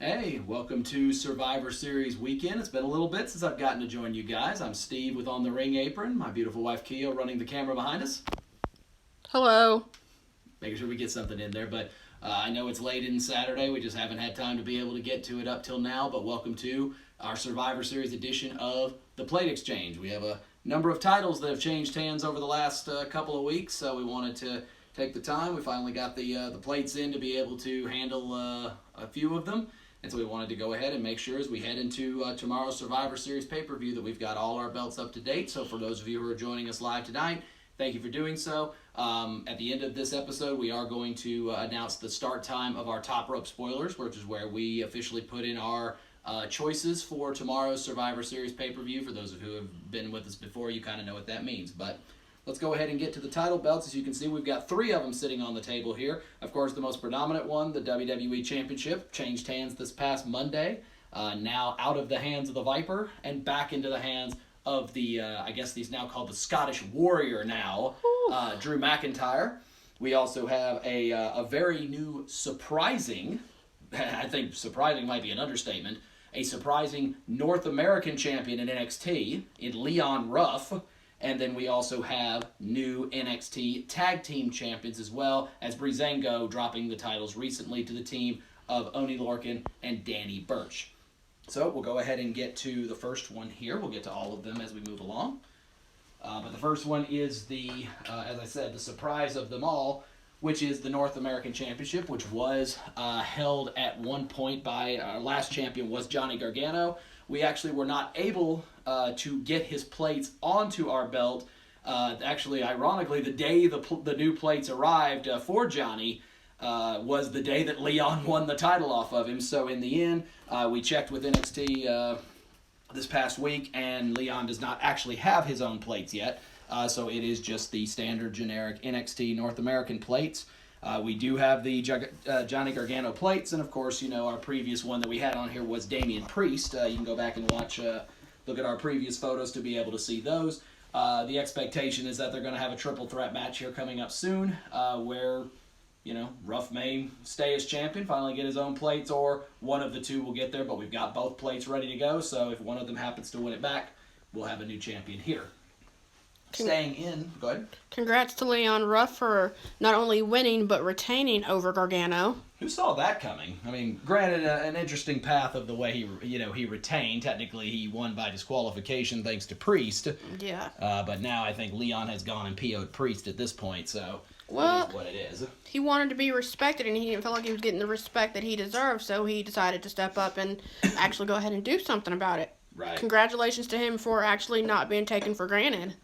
Hey, welcome to Survivor Series weekend. It's been a little bit since I've gotten to join you guys. I'm Steve with On the Ring Apron, my beautiful wife Kia running the camera behind us. Hello. Making sure we get something in there, but I know it's late in Saturday. We just haven't had time to be able to get to it up till now, but welcome to our Survivor Series edition of the Plate Exchange. We have a number of titles that have changed hands over the last couple of weeks, so we wanted to take the time. We finally got the plates in to be able to handle a few of them. And so we wanted to go ahead and make sure as we head into tomorrow's Survivor Series pay-per-view that we've got all our belts up to date. So for those of you who are joining us live tonight, thank you for doing so. At the end of this episode, we are going to announce the start time of our Top Rope Spoilers, which is where we officially put in our choices for tomorrow's Survivor Series pay-per-view. For those of you who have been with us before, you kind of know what that means. But let's go ahead and get to the title belts. As you can see, we've got three of them sitting on the table here. Of course, the most predominant one, the WWE Championship, changed hands this past Monday. Now out of the hands of the Viper and back into the hands of the, I guess he's now called the Scottish Warrior now, Drew McIntyre. We also have a very new surprising, I think surprising might be an understatement, a surprising North American champion in NXT in Leon Ruff. And then we also have new NXT Tag Team Champions as well as Breezango dropping the titles recently to the team of Oney, Lorcan, and Danny Burch. So we'll go ahead and get to the first one here. We'll get to all of them as we move along. But the first one is as I said, the surprise of them all, which is the North American Championship, which was held at one point by our last champion was Johnny Gargano. We actually were not able to get his plates onto our belt. Actually, ironically, the day the new plates arrived for Johnny was the day that Leon won the title off of him. So in the end, we checked with NXT this past week, and Leon does not actually have his own plates yet. So it is just the standard generic NXT North American plates. We do have the Johnny Gargano plates, and of course, you know, our previous one that we had on here was Damian Priest. You can go back and look at our previous photos to be able to see those. The expectation is that they're going to have a triple threat match here coming up soon, where, you know, Ruff may stay as champion, finally get his own plates, or one of the two will get there, but we've got both plates ready to go, so if one of them happens to win it back, we'll have a new champion here. Staying in, go ahead. Congrats to Leon Ruff for not only winning but retaining over Gargano. Who saw that coming? I mean, granted, an interesting path of the way he retained. Technically, he won by disqualification thanks to Priest. Yeah. But now I think Leon has gone and PO'd Priest at this point, so well, it is what it is. He wanted to be respected, and he didn't feel like he was getting the respect that he deserved, so he decided to step up and actually go ahead and do something about it. Right. Congratulations to him for actually not being taken for granted.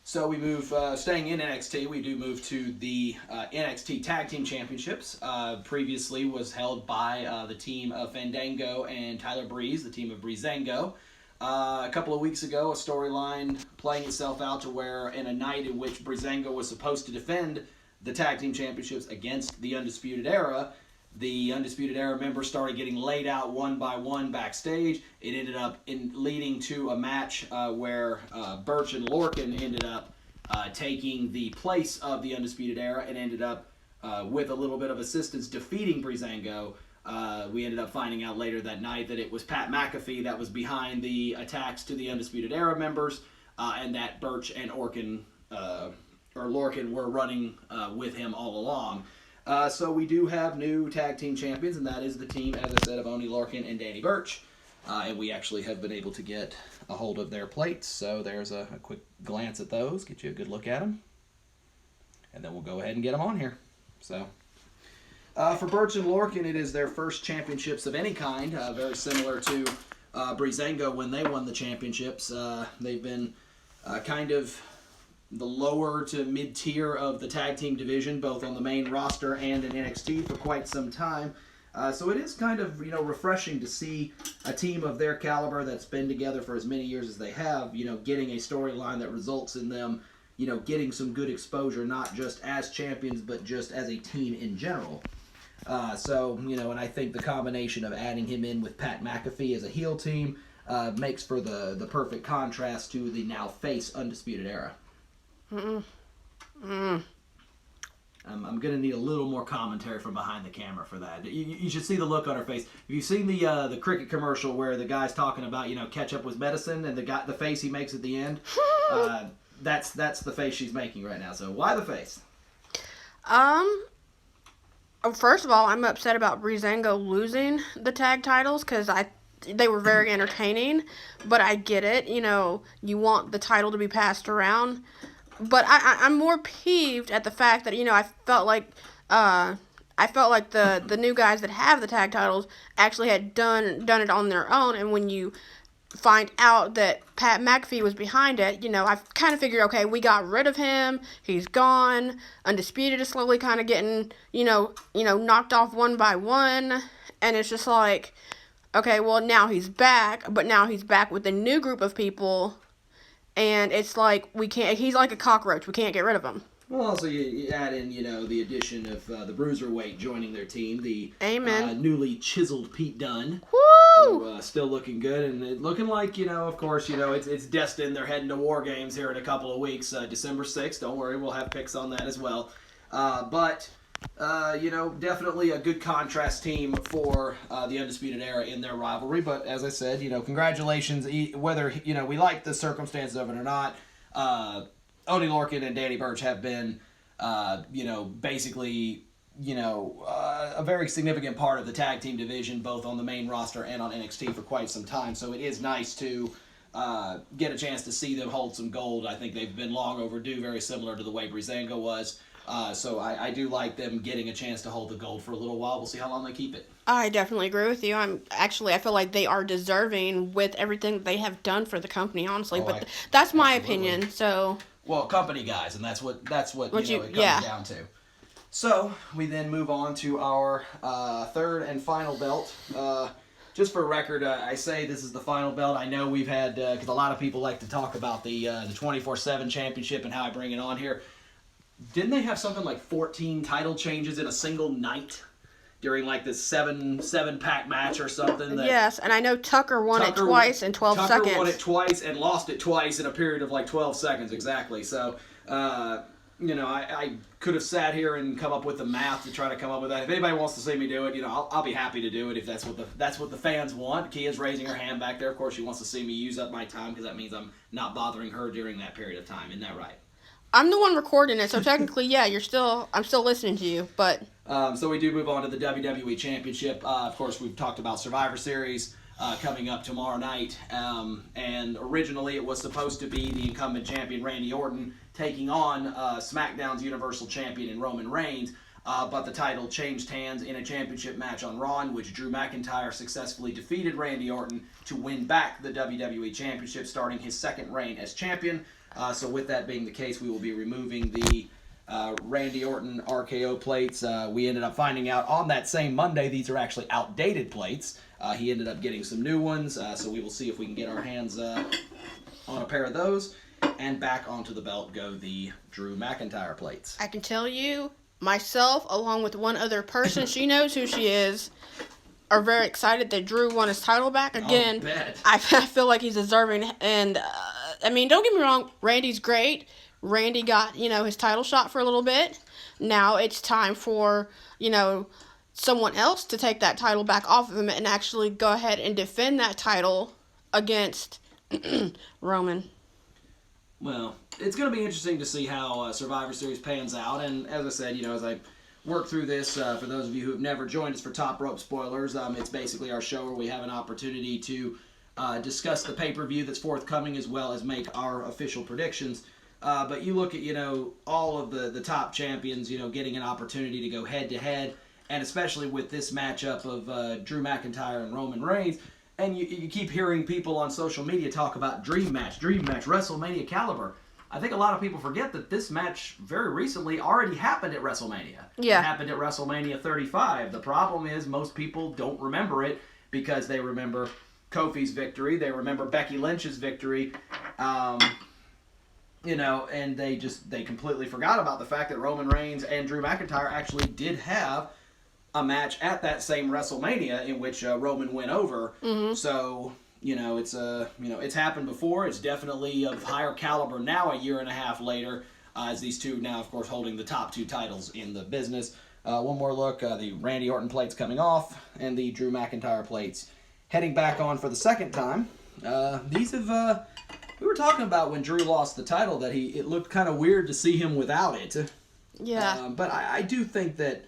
So we move, staying in NXT, we do move to the NXT Tag Team Championships. Previously was held by the team of Fandango and Tyler Breeze, the team of Breezango. A couple of weeks ago, a storyline playing itself out to where in a night in which Breezango was supposed to defend the Tag Team Championships against the Undisputed Era, the Undisputed Era members started getting laid out one by one backstage. It ended up leading to a match where Burch and Lorcan ended up taking the place of the Undisputed Era and ended up, with a little bit of assistance, defeating Breezango. We ended up finding out later that night that it was Pat McAfee that was behind the attacks to the Undisputed Era members, and that Burch and Lorcan were running with him all along. So we do have new tag team champions, and that is the team, as I said, of Oney, Lorcan, and Danny Burch. And we actually have been able to get a hold of their plates. So there's a quick glance at those, get you a good look at them. And then we'll go ahead and get them on here. So for Burch and Lorcan, it is their first championships of any kind, very similar to Breezango when they won the championships. They've been kind of the lower to mid-tier of the tag team division, both on the main roster and in NXT for quite some time. So it is kind of, refreshing to see a team of their caliber that's been together for as many years as they have, getting a storyline that results in them, getting some good exposure, not just as champions, but just as a team in general. And I think the combination of adding him in with Pat McAfee as a heel team makes for the perfect contrast to the now face Undisputed Era. I'm going to need a little more commentary from behind the camera for that. You should see the look on her face. Have you seen the cricket commercial where the guy's talking about, ketchup was medicine, and the face he makes at the end? That's the face she's making right now. So why the face? First of all, I'm upset about Breezango losing the tag titles because they were very entertaining, but I get it. You want the title to be passed around. But I'm more peeved at the fact that, I felt like the new guys that have the tag titles actually had done it on their own. And when you find out that Pat McAfee was behind it, I kind of figured, okay, we got rid of him. He's gone. Undisputed is slowly kind of getting, knocked off one by one. And it's just like, okay, well, now he's back. But now he's back with a new group of people. And it's like, he's like a cockroach. We can't get rid of him. Well, also you add in, the addition of the Bruiserweight joining their team. The Amen. Newly chiseled Pete Dunne. Woo! Who, still looking good. And it looking like, of course, it's destined. They're heading to War Games here in a couple of weeks. December 6th. Don't worry, we'll have picks on that as well. But definitely a good contrast team for the Undisputed Era in their rivalry. But as I said, congratulations. Whether, we like the circumstances of it or not, Oney Lorcan and Danny Burch have been, basically, a very significant part of the tag team division, both on the main roster and on NXT for quite some time. So it is nice to get a chance to see them hold some gold. I think they've been long overdue, very similar to the way Breezango was. So I do like them getting a chance to hold the gold for a little while. We'll see how long they keep it. I definitely agree with you. I feel like they are deserving with everything that they have done for the company, honestly. But that's my opinion. So, well, company guys, and that's what it comes down to. So we then move on to our third and final belt. Just for record, I say this is the final belt. I know we've had because a lot of people like to talk about the 24/7 championship and how I bring it on here. Didn't they have something like 14 title changes in a single night during like this seven pack match or something? Yes, and I know Tucker won it twice in 12 seconds. Tucker won it twice and lost it twice in a period of like 12 seconds exactly. So, I could have sat here and come up with the math to try to come up with that. If anybody wants to see me do it, I'll be happy to do it if that's what the fans want. Kia's raising her hand back there. Of course, she wants to see me use up my time because that means I'm not bothering her during that period of time. Isn't that right? I'm the one recording it, so technically, yeah, I'm still listening to you, but... So we do move on to the WWE Championship. Of course, we've talked about Survivor Series coming up tomorrow night, and originally it was supposed to be the incumbent champion Randy Orton taking on SmackDown's Universal Champion in Roman Reigns, but the title changed hands in a championship match on Raw, in which Drew McIntyre successfully defeated Randy Orton to win back the WWE Championship, starting his second reign as champion. So with that being the case, we will be removing the Randy Orton RKO plates. We ended up finding out on that same Monday these are actually outdated plates. He ended up getting some new ones, so we will see if we can get our hands on a pair of those. And back onto the belt go the Drew McIntyre plates. I can tell you, myself, along with one other person, she knows who she is, are very excited that Drew won his title back. Again, I feel like he's deserving, and... don't get me wrong, Randy's great. Randy got, his title shot for a little bit. Now it's time for, someone else to take that title back off of him and actually go ahead and defend that title against Roman. Well, it's going to be interesting to see how Survivor Series pans out. And as I said, as I work through this, for those of you who have never joined us for Top Rope Spoilers, it's basically our show where we have an opportunity to discuss the pay-per-view that's forthcoming as well as make our official predictions. But you look at, all of the top champions, getting an opportunity to go head-to-head, and especially with this matchup of Drew McIntyre and Roman Reigns, and you keep hearing people on social media talk about dream match, WrestleMania caliber. I think a lot of people forget that this match very recently already happened at WrestleMania. Yeah. It happened at WrestleMania 35. The problem is most people don't remember it because they remember Kofi's victory, they remember Becky Lynch's victory, and they completely forgot about the fact that Roman Reigns and Drew McIntyre actually did have a match at that same WrestleMania in which Roman went over. Mm-hmm. So, it's happened before. It's definitely of higher caliber now, a year and a half later. as these two now, of course, holding the top 2 titles in the business. One more look, the Randy Orton plates coming off, and the Drew McIntyre plates heading back on for the second time. These have, we were talking about when Drew lost the title that it looked kind of weird to see him without it. Yeah. But I do think that,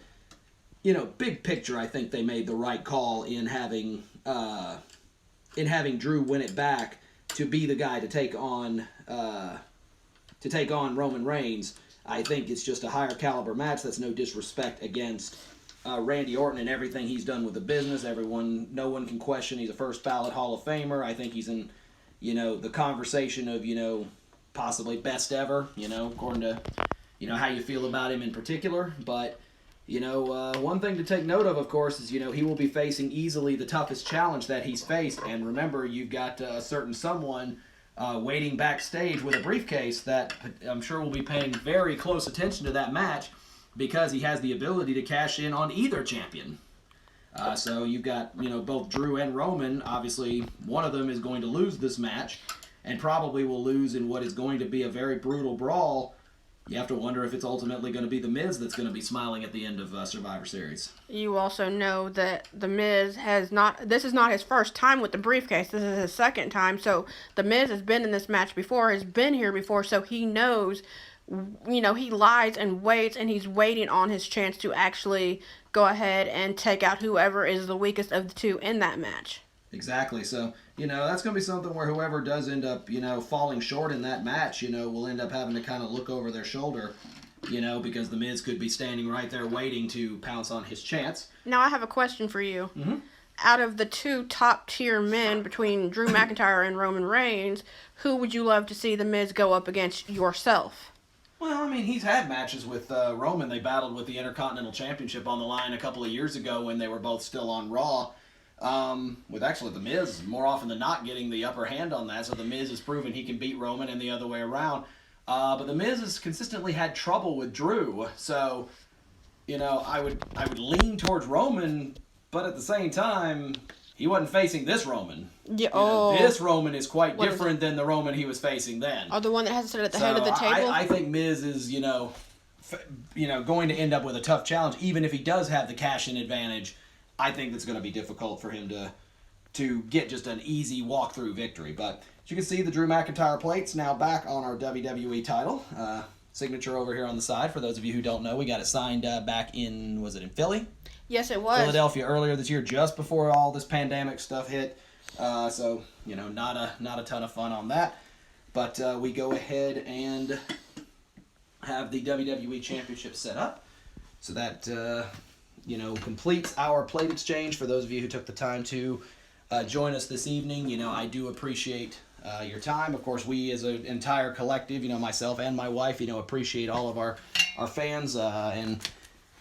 big picture, I think they made the right call in having Drew win it back to be the guy to take on Roman Reigns. I think it's just a higher caliber match. That's no disrespect against Randy Orton and everything he's done with the business. No one can question he's a first ballot Hall of Famer. I think he's in, the conversation of, possibly best ever, according to, how you feel about him in particular. But, one thing to take note of course, is, he will be facing easily the toughest challenge that he's faced. And remember, you've got a certain someone waiting backstage with a briefcase that I'm sure will be paying very close attention to that match because he has the ability to cash in on either champion. So you've got, both Drew and Roman. Obviously, one of them is going to lose this match and probably will lose in what is going to be a very brutal brawl. You have to wonder if it's ultimately going to be The Miz that's going to be smiling at the end of Survivor Series. You also know that The Miz this is not his first time with the briefcase. This is his second time. So The Miz has been in this match before, has been here before, so he knows, he lies and waits, and he's waiting on his chance to actually go ahead and take out whoever is the weakest of the two in that match. Exactly. So, that's going to be something where whoever does end up, falling short in that match, will end up having to kind of look over their shoulder, because The Miz could be standing right there waiting to pounce on his chance. Now, I have a question for you. Mm-hmm. Out of the 2 top-tier men between Drew McIntyre and Roman Reigns, who would you love to see The Miz go up against yourself? Well, he's had matches with Roman. They battled with the Intercontinental Championship on the line a couple of years ago when they were both still on Raw. With actually The Miz more often than not getting the upper hand on that, so The Miz has proven he can beat Roman and the other way around. But The Miz has consistently had trouble with Drew, so I would lean towards Roman, but at the same time, he wasn't facing this Roman. Yeah. This Roman is quite different than the Roman he was facing then. Oh, the one that has to sit at the head of the table. I think Miz is going to end up with a tough challenge, even if he does have the cash-in advantage. I think that's going to be difficult for him to get just an easy walk-through victory. But as you can see, the Drew McIntyre plate's now back on our WWE title. Signature over here on the side. For those of you who don't know, we got it signed back in, was it in Philly? Yes, it was. Philadelphia earlier this year, just before all this pandemic stuff hit. So, not a ton of fun on that. But we go ahead and have the WWE Championship set up. So that... completes our plate exchange. For those of you who took the time to join us this evening, I do appreciate your time. Of course, we as an entire collective, myself and my wife, appreciate all of our fans and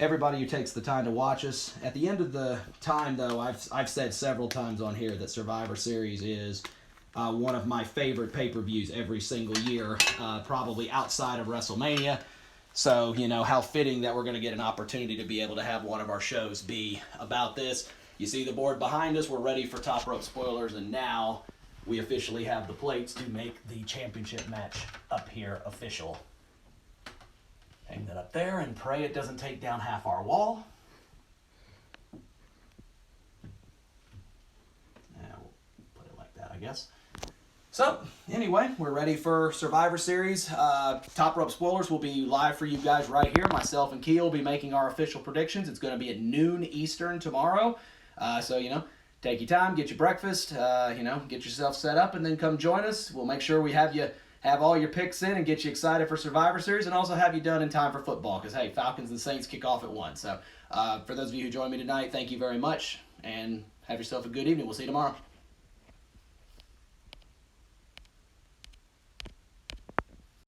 everybody who takes the time to watch us. At the end of the time, though, I've said several times on here that Survivor Series is one of my favorite pay-per-views every single year, probably outside of WrestleMania. So, how fitting that we're going to get an opportunity to be able to have one of our shows be about this. You see the board behind us. We're ready for Top Rope Spoilers, and now we officially have the plates to make the championship match up here official. Hang that up there and pray it doesn't take down half our wall. Now we'll put it like that, I guess. So, anyway, we're ready for Survivor Series. Top Rope Spoilers will be live for you guys right here. Myself and Keel will be making our official predictions. It's going to be at noon Eastern tomorrow. So, take your time, get your breakfast, get yourself set up, and then come join us. We'll make sure we have all your picks in and get you excited for Survivor Series, and also have you done in time for football, because, hey, Falcons and Saints kick off at 1. So, for those of you who joined me tonight, thank you very much, and have yourself a good evening. We'll see you tomorrow.